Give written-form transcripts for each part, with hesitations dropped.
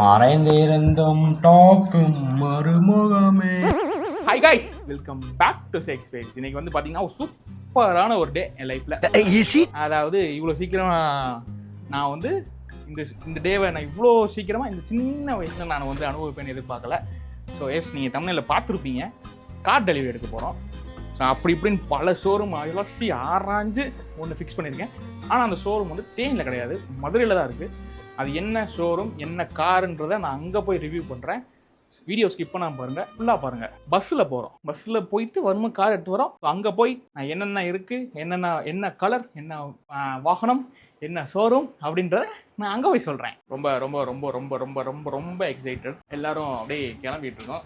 மறைந்திருந்தும் டாக்கும் மறுமுகமே. Hi guys, welcome back to sex space. இன்னைக்கு வந்து பாத்தீங்கன்னா ஒரு சூப்பரான ஒரு டே என் லைஃப்ல. அதாவது இவ்வளோ சீக்கிரம் நான் வந்து இந்த டேவை நான் இவ்வளோ சீக்கிரமா இந்த சின்ன வயசுல நான் வந்து அனுபவிப்பேன்னு எதிர்பார்க்கல. ஸோ எஸ், நீங்கள் தமிழில் பார்த்துருப்பீங்க, கார் டெலிவரி எடுக்க போகிறோம். ஸோ அப்படி இப்படின்னு பல ஷோரூம் அலசி ஆராய்ஞ்சு ஒன்று ஃபிக்ஸ் பண்ணியிருக்கேன். ஆனால் அந்த ஷோரூம் வந்து தேனியில் கிடையாது, மதுரையில் தான் இருக்குது. அது என்ன ஷோரூம் என்ன காருன்றதை நான் அங்கே போய் ரிவ்யூ பண்ணுறேன். வீடியோ ஸ்கிப் பண்ணாமல் பாருங்கள், ஃபுல்லாக பாருங்கள். பஸ்ஸில் போகிறோம், பஸ்ஸில் போயிட்டு வரும்போது கார் எடுத்து வரோம். அங்கே போய் நான் என்னென்ன இருக்குது, என்ன கலர், என்ன வாகனம், என்ன ஷோரூம் அப்படின்றத நான் அங்கே போய் சொல்கிறேன். ரொம்ப ரொம்ப ரொம்ப ரொம்ப ரொம்ப ரொம்ப ரொம்ப எக்ஸைட்டட். எல்லாரும் அப்படியே கிளம்பிட்டு இருக்கோம்.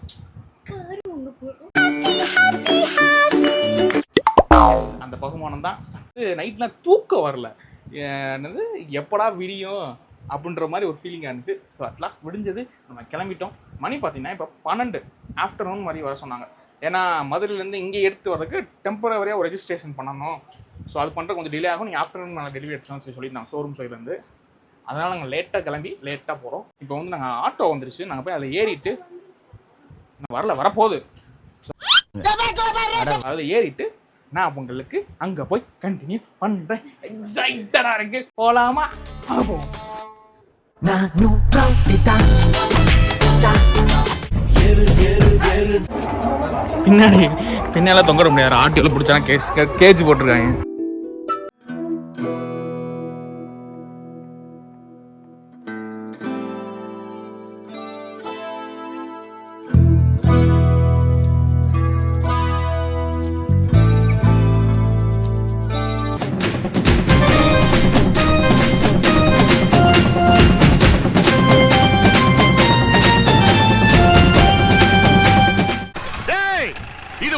அந்த பகுமானம் தான். நைட்லாம் தூக்கம் வரல, என்னது எப்படா விடியும் அப்படின்ற மாதிரி ஒரு ஃபீலிங்காக இருந்துச்சு. ஸோ அட்லாஸ்ட் விடிஞ்சது, நம்ம கிளம்பிட்டோம். மணி பார்த்தீங்கன்னா இப்போ 12 ஆஃப்டர்நூன் மாதிரி வர சொன்னாங்க. ஏன்னா மதுரையிலேருந்து இங்கே எடுத்து வரதுக்கு டெம்பரவரியாக ஒரு ரெஜிஸ்ட்ரேஷன் பண்ணணும். ஸோ அது பண்ணுறது கொஞ்சம் டிலே ஆகும், நீங்கள் ஆஃப்டர்நூன் நாங்கள் டெலிவரி எடுத்துன்னு சொல்லி சொல்லியிருந்தாங்க ஷோரூம் சைட்லேருந்து. அதனால் நாங்கள் லேட்டாக கிளம்பி லேட்டாக போகிறோம். இப்போ வந்து நாங்கள் ஆட்டோ வந்துருச்சு, நாங்கள் போய் அதில் ஏறிட்டு வரப்போகுது. அதில் ஏறிட்டு நான் உங்களுக்கு அங்கே போய் கண்டினியூ பண்ணுறேன். எக்ஸைட்டடாக இருக்கு, போகலாமா? போவோம். பின்னால தொங்க முடியாது, ஆட்டியோல பிடிச்சா கேஜ் போட்டிருக்காங்க.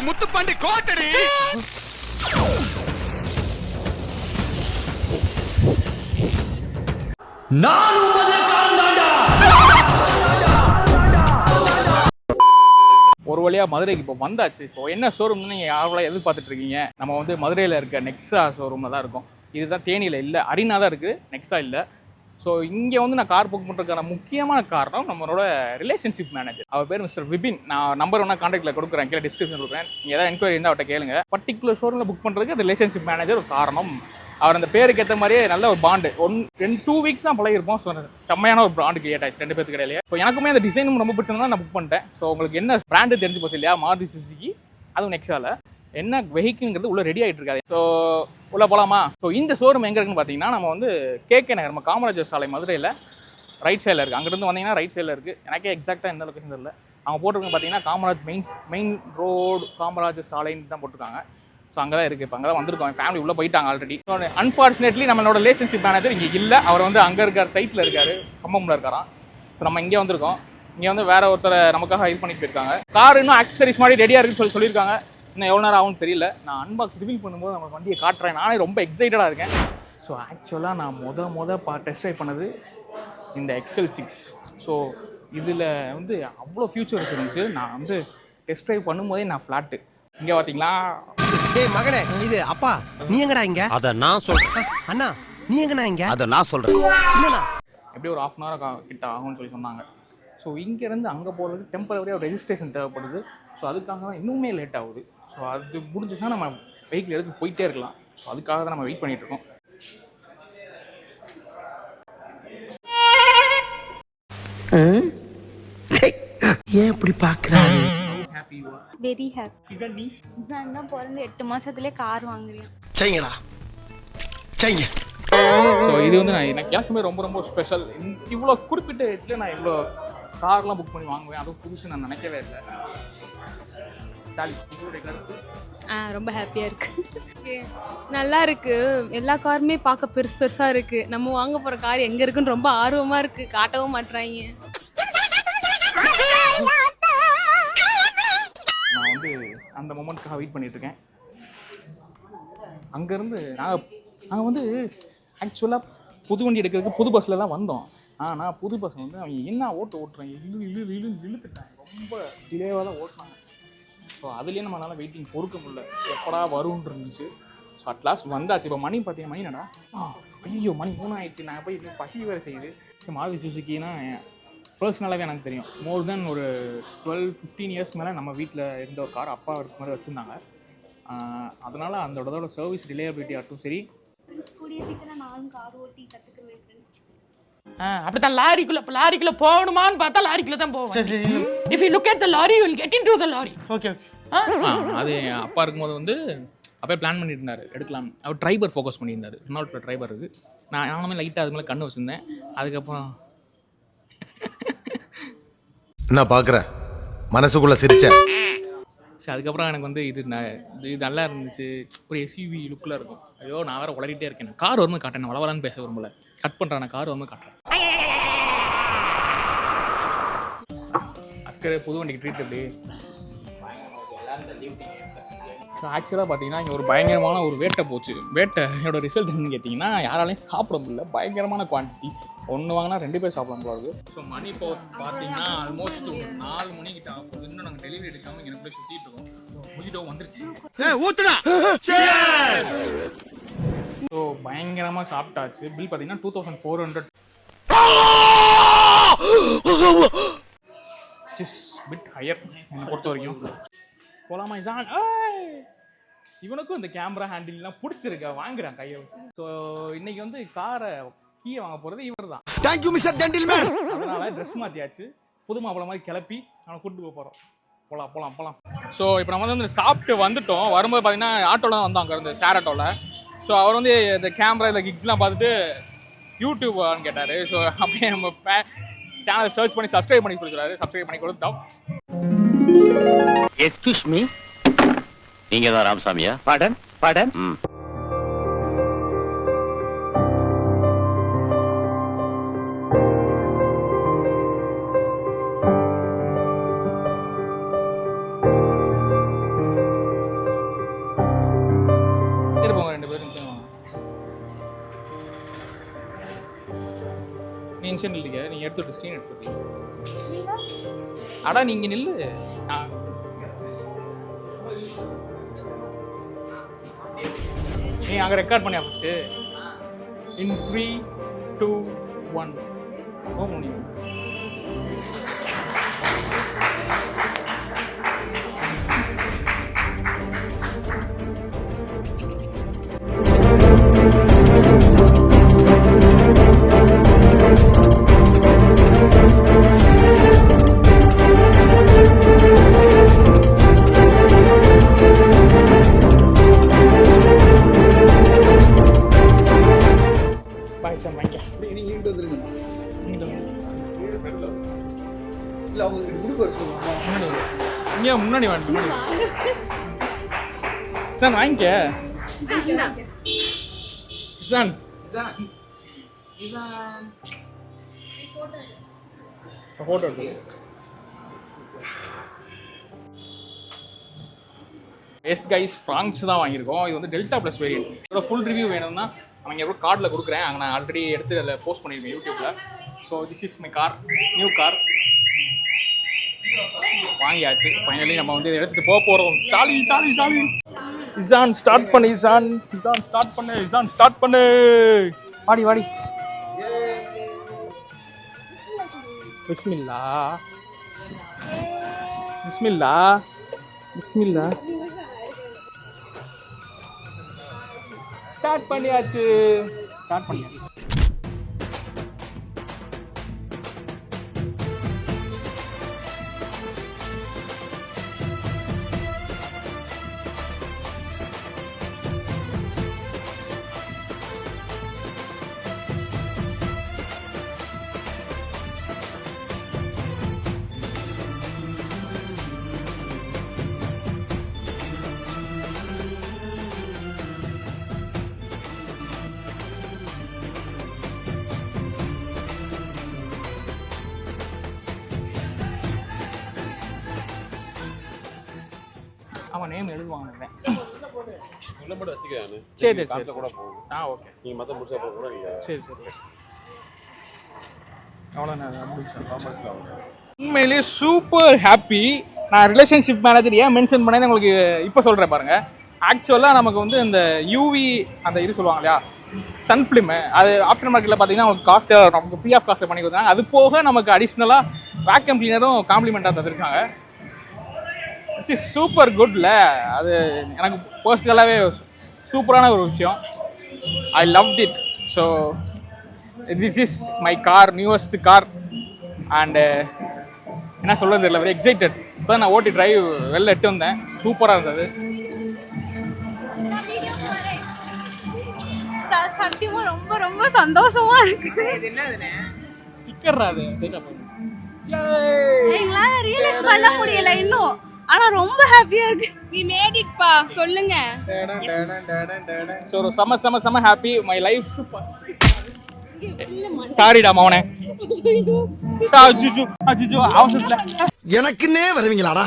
முத்துப்பாண்டி கோட்டடி. ஒரு வழியா மதுரைக்கு இப்போ வந்தாச்சு. இப்போ என்ன ஷோரூம்னு நீங்கள் யாரெல்லாம் எதிர்பார்த்துட்டு இருக்கீங்க? நம்ம வந்து மதுரையில் இருக்க நெக்ஸா ஷோரூமில் தான் இருக்கும். இதுதான் தேனியில் இல்லை, அரினா தான் இருக்குது, நெக்ஸா இல்லை. ஸோ இங்கே வந்து நான் கார் புக் பண்ணுறதுக்கான முக்கியமான காரணம் நம்மளோட ரிலேஷன்ஷிப் மேனேஜர். அவர் பேர் மிஸ்டர் விபின். நான் நம்பர் ஒன்றா கான்டாக்டில் கொடுக்குறேன், கீழே டிஸ்கிரிப்ஷன் கொடுக்குறேன். நீங்கள் ஏதாவது என்கொயரி இருந்தால் அவர்கிட்ட கேளுங்க. பர்டிகுலர் ஷோரூமில் புக் பண்ணுறதுக்கு அந்த ரிலேஷன்ஷிப் மேனேஜர் ஒரு காரணம். அவர் அந்த பேருக்கு ஏற்ற மாதிரியே நல்ல ஒரு பாண்டு. 2 வீக்ஸ் தான் பழகிருப்போம். ஸோ செம்மையான ஒரு பிராண்டு கிரியேட் ஆச்சு 2 பேருக்கு இடையிலே. ஸோ எனக்குமே அந்த டிசைனும் ரொம்ப பிடிச்சதுனா நான் புக் பண்ணிட்டேன். ஸோ உங்களுக்கு என்ன பிராண்டு தெரிஞ்சு போச்சு இல்லையா, மாருதி சுசுகி, அதுவும் நெக்ஸாவில் என்ன வெஹிக்கிள்ங்கிறது உள்ள ரெடி ஆகிட்டு இருக்காது. ஸோ உள்ள போகலாமா? ஸோ இந்த ஷோரூம் எங்கே இருக்குன்னு பார்த்தீங்கன்னா, நம்ம வந்து கேகே நகர், நம்ம காமராஜர் சாலை மதுரையில் ரைட் சைடில் இருக்குது. அங்கேருந்து வந்தீங்கன்னா ரைட் சைடில் இருக்குது. எனக்கே எக்ஸாக்டாக எந்த லொக்கேஷன் தெரியல. அவங்க போட்டிருக்கோங்க பார்த்தீங்கன்னா காமராஜ் மெயின் ரோடு காமராஜர் சாலைன்னு தான் போட்டிருக்காங்க. ஸோ அங்கே தான் இருக்குது. இப்போ அங்கே தான் வந்திருக்கோம். ஃபேமிலி உள்ளே போயிட்டாங்க ஆல்ரெடி. ஸோ அன்ஃபார்ச்சுனேட்லி நம்மளோட ரிலேஷன்ஷிப் மேனேஜர் இங்கே இல்லை. அவர் வந்து அங்கே இருக்கார், சைட்டில் இருக்கார், கம்பமில் இருக்காராம். ஸோ நம்ம இங்கே வந்திருக்கோம். இங்கே வந்து வேற ஒருத்தரை நமக்காக இது பண்ணிட்டு போயிருக்காங்க. கார் இன்னும் ஆக்சசரிஸ் மாதிரி ரெடியாக இருக்குன்னு சொல்லியிருக்காங்க. இன்னும் எவ்வளோ நேரம் ஆகும்னு தெரியல. நான் அன்பாக்ஸ் ரிவீல் பண்ணும்போது நம்ம வண்டியை காட்டுறேன். நானே ரொம்ப எக்ஸைட்டடாக இருக்கேன். ஸோ ஆக்சுவலாக நான் டெஸ்ட் ட்ரைவ் பண்ணது இந்த XL6. ஸோ இதில் வந்து அவ்வளோ ஃபியூச்சர்ஸ் இருந்துச்சு. நான் வந்து டெஸ்ட் ட்ரைவ் பண்ணும்போதே நான் ஃப்ளாட்டு. இங்கே பார்த்தீங்களா? டேய் மகனே, இது அப்பா நீ எங்கடா இங்க? அத நான் சொல்றேன். அண்ணா நீ எங்கடா இங்க? அத நான் சொல்றேன். சின்னண்ணா எப்படி ஒரு 1/2 hour கிட்ட ஆகும்னு சொல்லி சொன்னாங்க. ஸோ இங்கேருந்து அங்கே போகிறதுக்கு டெம்பரவரியாக ஒரு ரெஜிஸ்ட்ரேஷன் தேவைப்படுது. ஸோ அதுக்காக தான் இன்னுமே லேட் ஆகுது. ஸோ அது முடிஞ்சுச்சுன்னா நம்ம வெஹிக்கிள் எடுத்து போயிட்டே இருக்கலாம். ஸோ அதுக்காக தான் நம்ம வெயிட் பண்ணிட்டு இருக்கோம். ஏன் இப்படி பாக்குறாங்க? Very happy. இசான் தான் பிறந்து 8 மாசத்துலேயே கார் வாங்குறேன். செய்யுங்களா செய்யுங்க. ஸோ இது வந்து எனக்குமே ரொம்ப ரொம்ப ஸ்பெஷல். இவ்வளோ குறிப்பிட்ட இடத்துல நான் இவ்வளோ கார்லாம் புக் பண்ணி வாங்குவேன், அதுவும் புதுசு நான் நினைக்கவே இல்லை. சாலி, உங்களுடைய கருத்து? ரொம்ப ஹாப்பியாக இருக்குது, நல்லா இருக்குது. எல்லா காருமே பார்க்க பெருசாக இருக்குது. நம்ம வாங்க போகிற கார் எங்கே இருக்குன்னு ரொம்ப ஆர்வமாக இருக்குது. காட்டவும் மாட்டுறாங்க. நான் வந்து அந்த மொமெண்ட்காக வெயிட் பண்ணிட்டு இருக்கேன். அங்கேருந்து நாங்கள் வந்து ஆக்சுவலாக புது வண்டி எடுக்கிறதுக்கு புது பஸ்ஸில் தான் வந்தோம். ஆனால் புது பஸ் வந்து அவங்க என்ன ஓட்டுறேன் இழுத்துட்டாங்க. ரொம்ப டிலேவாக தான் ஓட்டினாங்க. ஸோ அதுலேயே நம்மளால் வெயிட்டிங் பொறுக்க முடியல, எப்படா வரும்னு இருந்துச்சு. ஸோ அட்லாஸ்ட் வந்தாச்சு. இப்போ மணி பார்த்தீங்கன்னா மணி என்னடா, ஐயோ மணி 3 ஆயிடுச்சு. நாங்கள் போய் பசி வேறு செய்யுது. மாருதி சுசுக்கினா பர்சனலாகவே எனக்கு தெரியும். மோர் தென் ஒரு 12-15 இயர்ஸ் மேலே நம்ம வீட்டில் இருந்த ஒரு கார் அப்பா இருக்கும் மாதிரி வச்சுருந்தாங்க. அதனால் அதோட சர்வீஸ் ரிலையபிலிட்டி ஆகட்டும் சரி. கூடிய சீக்கிரம் நானும் கார் ஓட்டி கற்றுக்குவேன். அப்படிதான் லாரிக்குள்ள போகணுமான்னு பார்த்தா லாரிக்குள்ள தான் போவேன். If you look at the lorry you will get into the lorry. Okay அது அப்பா இருக்கும்போது வந்து அப்போ பிளான் பண்ணிட்டு இருந்தார் எடுக்கலாம். அவர் டிரைவர் ஃபோக்கஸ் பண்ணியிருந்தார். ரெனால்ட் டிரைவர் இருக்குது. நானுமே லைட்டாக அது மேலே கண்ணு வச்சுருந்தேன். அதுக்கப்புறம் என்ன பார்க்குற மனசுக்குள்ள சிரிச்சேன். சரி, அதுக்கப்புறம் எனக்கு வந்து இது நல்லா இருந்துச்சு. ஒரு எஸ்யூவி லுக்கில் இருக்கும். ஐயோ நான் வேறு உளறிட்டே இருக்கேன். கார் வரும்போது காட்டேன். நான் வளவலான்னு பேச விரும்பல. கட் பண்ணுறேன். நான் கார் வரும்போது காட்டுறேன். அஸ்கர் புது வண்டிக்கு ட்ரீட் எப்படி? ஸோ ஆக்சுவலாக பார்த்தீங்கன்னா இங்கே ஒரு பயங்கரமான ஒரு வேட்டை போச்சு. வேட்டையோட ரிசல்ட் என்னன்னு கேட்டிங்கன்னா யாராலையும் சாப்பிட முடியல. பயங்கரமான குவான்டிட்டி. ஒன்று வாங்கினா 2 பேர் சாப்பிடலாம் போல இருக்குது. ஸோ மணி இப்போ பார்த்தீங்கன்னா ஆல்மோஸ்ட் ஒரு 4 மணிக்கிட்ட ஆகுது. இன்னும் நாங்கள் டெலிவரி எடுக்காமல் இங்கே போய் சுற்றிட்டு இருக்கோம். முஜிட்டோ வந்துருச்சு. ஸோ பயங்கரமாக சாப்பிட்டாச்சு. பில் பார்த்தீங்கன்னா 2400. பிட் ஹையர் என்னை பொறுத்த வரைக்கும். போலாமா இசான்? இவனுக்கும் இந்த கேமரா ஹேண்டில்லாம் பிடிச்சிருக்க வாங்குறான் கையை வச்சு. ஸோ இன்னைக்கு வந்து காரை கீயை வாங்க போகிறது இவர் தான். Thank you mister gentleman. அதனால ட்ரெஸ் மாற்றியாச்சு. புது மாப்பிள்ள மாதிரி கிளப்பி அவனை கூப்பிட்டு போக போகிறோம். போகலாம். ஸோ இப்போ நம்ம வந்து சாப்பிட்டு வந்துட்டோம். வரும்போது பார்த்தீங்கன்னா ஆட்டோவில் தான் வந்தோம். அங்கே இருந்து ஷேர் ஆட்டோவில். ஸோ அவர் வந்து இந்த கேமரா இந்த கிக்ஸ்லாம் பார்த்துட்டு யூடியூப்னு கேட்டார். ஸோ அப்படியே நம்ம சேனலை சர்ச் பண்ணி சப்ஸ்கிரைப் பண்ணி கொடுக்குறாரு. சப்ஸ்கிரைப் பண்ணி கொடுத்தோம். எக்ஸ்கியூஸ் மீ, நீங்க தான் ராமசாமியா? பாடன் இருப்போங்க 2 பேரும். நீ இன்ஷன் இல்லைங்க, நீ எடுத்துட்டு ஸ்க்ரீன் எடுத்துட்டு. அடா நீங்க நில்லு. நீ அங்கே ரெக்கார்ட் பண்ணியா ஃபஸ்ட்டு? இன் 3, 2, 1 ஓ முடியும். முன்னாடி வாங்க சார், வாங்கிக்க இசான். ஃபோட்டோ எடுத்து எஸ் கைஸ், ஃப்ராங்க்ஸ் தான் வாங்கியிருக்கோம். இது வந்து டெல்டா ப்ளஸ் வேரியன்ட். இதோட ஃபுல் ரிவ்யூ வேணும்னா அவங்க எவ்வளோ கார்டில் கொடுக்குறேன். அங்கே நான் ஆல்ரெடி எடுத்து அதில் போஸ்ட் பண்ணியிருக்கேன் யூடியூப்பில். So this is my car, new car வாங்கியாச்சு. ஃபைனலி நம்ம வந்து எடுத்துகிட்டு போக போகிறோம். ஜாலி. இசான் ஸ்டார்ட் பண்ணு. இசான் ஸ்டார்ட் பண்ணு. வாடி. பிஸ்மில்லா. ஸ்டார்ட் பண்ணியாச்சு. அவன் நேம் எழுதுவாங்க. சரி ஓகே. நீங்க மத்த முடிச்சா கூட நீங்க சரி உண்மையிலேயே சூப்பர் ஹாப்பி. நான் ரிலேஷன்ஷிப் மேனேஜர் ஏன் மென்ஷன் பண்ணேன்னு உங்களுக்கு இப்போ சொல்கிறேன் பாருங்கள். ஆக்சுவலாக நமக்கு வந்து இந்த யூவி அந்த இது சொல்லுவாங்க இல்லையா, சன் ஃபிலிமு அது ஆஃப்டர் மார்க்கெட்டில் பார்த்தீங்கன்னா காஸ்ட் நமக்கு ஃப்ரீ ஆஃப் காஸ்ட் பண்ணி கொடுத்தாங்க. அது போக நமக்கு அடிஷ்னலாக வேக்யூம் கிளீனரும் காம்ப்ளிமெண்ட்டாக தந்திருக்காங்க. இட்ஸ் இஸ் சூப்பர் குட்ல. அது எனக்கு பர்சனலாகவே சூப்பரான ஒரு விஷயம். I love it. So this is my car, newest car. And என்ன சொல்கிறது தெரியல, வெரி எக்ஸைட்டட். இப்போ நான் ஓட்டி டிரைவ் வெளில எட்டு வந்தேன், சூப்பராக இருந்தது. சத்தியமா ரொம்ப ரொம்ப சந்தோஷமா இருக்கு. ஸ்டிக்கர் அது எங்களால ரியலைஸ் பண்ண முடியல இன்னும், ஆனா ரொம்ப ஹாப்பியா இருக்கு. we made it பா, சொல்லுங்க. ஸோ ஒரு செம ஹாப்பி. My life super. சாரிடா மவனே. அவசரத்துல எனக்குன்னே வருவீங்களாடா?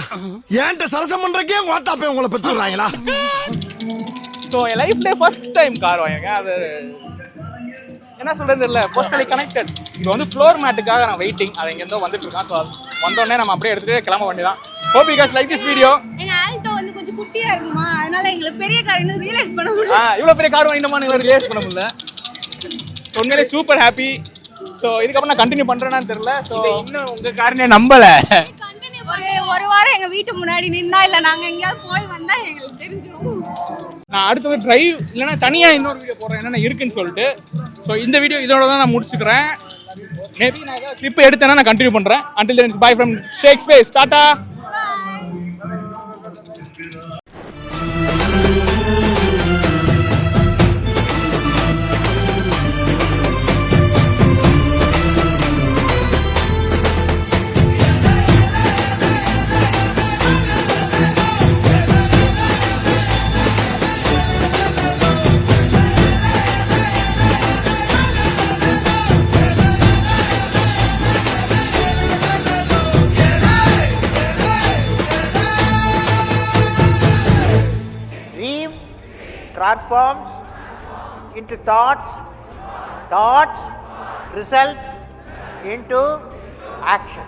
ஏன்ட்ட சரசம் பண்றக்கே ஓட்டாப்பே உங்களை பெற்றுறாங்களா? ஸோ என் லைஃப்லேயே ஃபர்ஸ்ட் டைம் கார் வாங்கியிருக்கேன். அது என்ன சொல்கிறது தெரியல, பர்சனலி கனெக்டட். இப்போ வந்து ஃப்ளோர் மேட்டுக்காக நான் வெயிட்டிங். அது எங்கேருந்தோ வந்துட்டு இருக்கான். ஸோ வந்தோடனே நம்ம அப்படியே எடுத்துகிட்டு கிளம்ப வேண்டியதான். Hope you guys like this video. எங்க ஆல்டோ வந்து கொஞ்சம் குட்டியா இருக்குமா, அதனால எங்களுக்கு பெரிய கார் இன்னும் ரியலைஸ் பண்ண முடியல. இவ்வளோ பெரிய கார் வாங்கிட்டோமான்னு எங்களுக்கு ரியலைஸ் பண்ண முடியல. ஸோ உண்மையிலே சூப்பர் ஹாப்பி. ஸோ இதுக்கப்புறம் நான் கண்டினியூ பண்ணுறேன்னு தெரியல. ஸோ இன்னும் உங்கள் காரனே நம்பலை. ஒரு வாரம் எங்க வீட்டு முன்னாடி நின்னா இல்ல நாங்க எங்கேயாவது போய் வந்தா எங்களுக்கு தெரிஞ்சிடும். நான் அடுத்தது டிரைவ் இல்லைன்னா தனியாக இன்னொரு வீடியோ போடுறேன் என்னென்ன இருக்குன்னு சொல்லிட்டு. ஸோ இந்த வீடியோ இதோட தான் நான் முடிச்சுக்கிறேன். மேபி நான் ஏதாவது கிளிப் எடுத்தேன்னா நான் கண்டினியூ பண்ணுறேன். Until then it's bye from shake space. Tata. Transforms into thoughts, thoughts result into action.